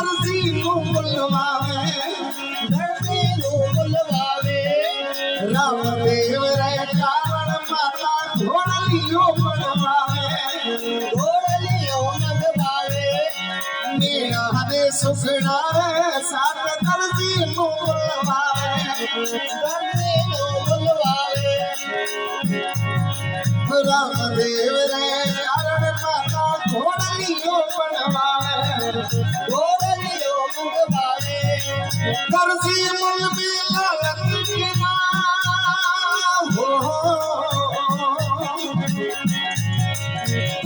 दर्जी नु बुलवावे दर्जी नु बुलवावे रामदेव रे कारण माता घोड़लियो मनवावे मेरा हरे सुखना रे साथ दर्जी नु बुलवावे रामदेव रे कारण माता घोड़लियो मनवावे दर्जी मुल भी लालत के ना हो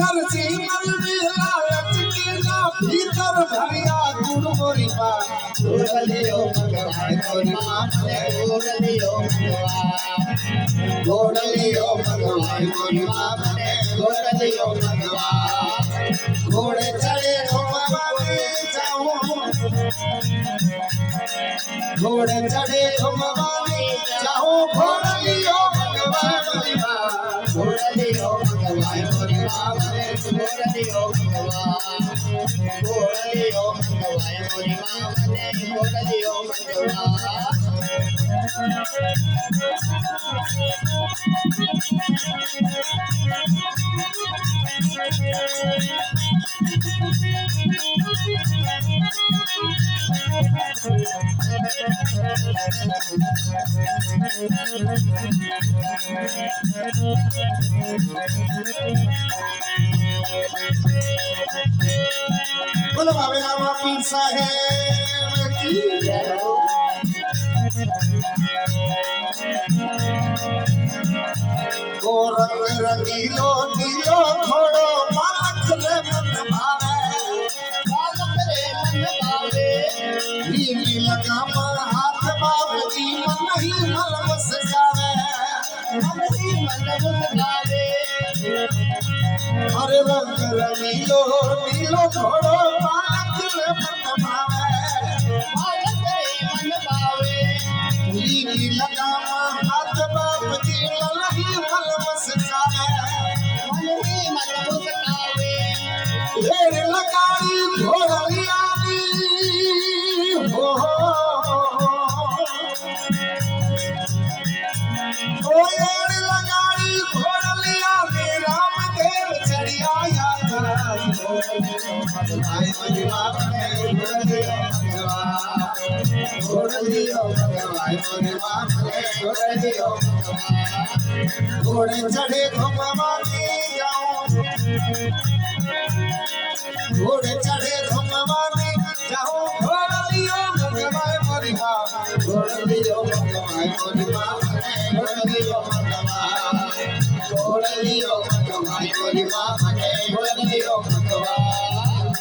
दर्जी मुल भी लालच के ना भीतर भरिया गुण मोरी माँ घोड़लियो भगवान मोरी माँ घोड़लियो भगवान मोरी माँ घोड़लियो भगवान घोड़े चढ़े घुमवावे जाऊं घोड़े चढ़े घुमवावे जाऊं घोड़लियो भगवान मोरी माँ घोड़लियो भगवान मोरी माँ घोड़लियो भगवान घोड़लियो भगवान मोरी माँ घोड़लियो भगवान बोलो बाबे रामा पीर साहेब की जय हो। ओ रंग रंगीलो नीलो घोड़ो मालक रे मन भावे नीली लगाम हाथ बाप जी मन ही मल मुस्कावे अरे रंग रंगीलो नीलो घोड़ो मालक रे मन भावे नीली लगाम हाथ बाप जी मन ही मल मुस्कावे ढेर लगाड़ी घोड़लियानी हो ढेर लगाड़ी घोड़लियानी रामदेव चढ़िया घोड़े चढ़े घुमवानी जाऊं घोड़े चढ़े घुमवानी जाऊं घोड़लियो भगवान मोरी माँ घोड़लियो भगवान मोरी माँ घोड़लियो भगवान घोड़लियो भगवान मोरी माँ घोड़लियो भगवान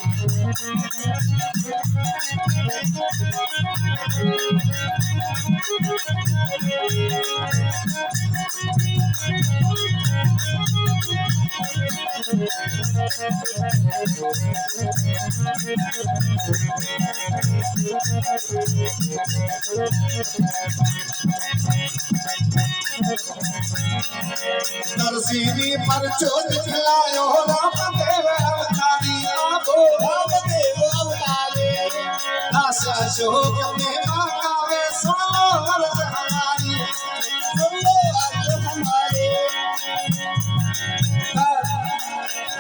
नरसिंह पर चोट खिलायो रामदेव अवतारी आपो रामदेव अवतारे आशा शोक में मांगावे सोलो अर्ज हमारी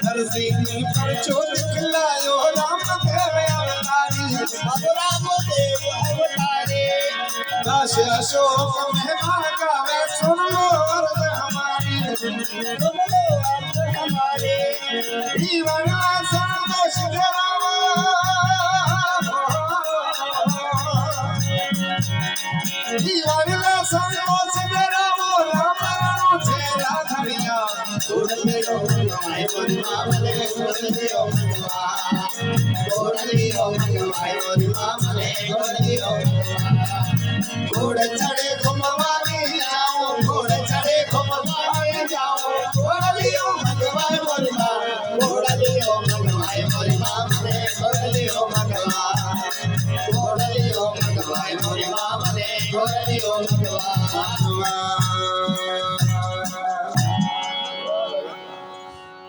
नरसिंह पर चोट खिलायो रामदेव अवतारी रामदेव अवतारे आशा शोक में मांगावे सोलो अर्ज हमारी जीवन संदेश देरावा जीवन संतोष देरावो रामनो छेरा धरिया घोड़लियो भगवान मोरी माँ घोड़लियो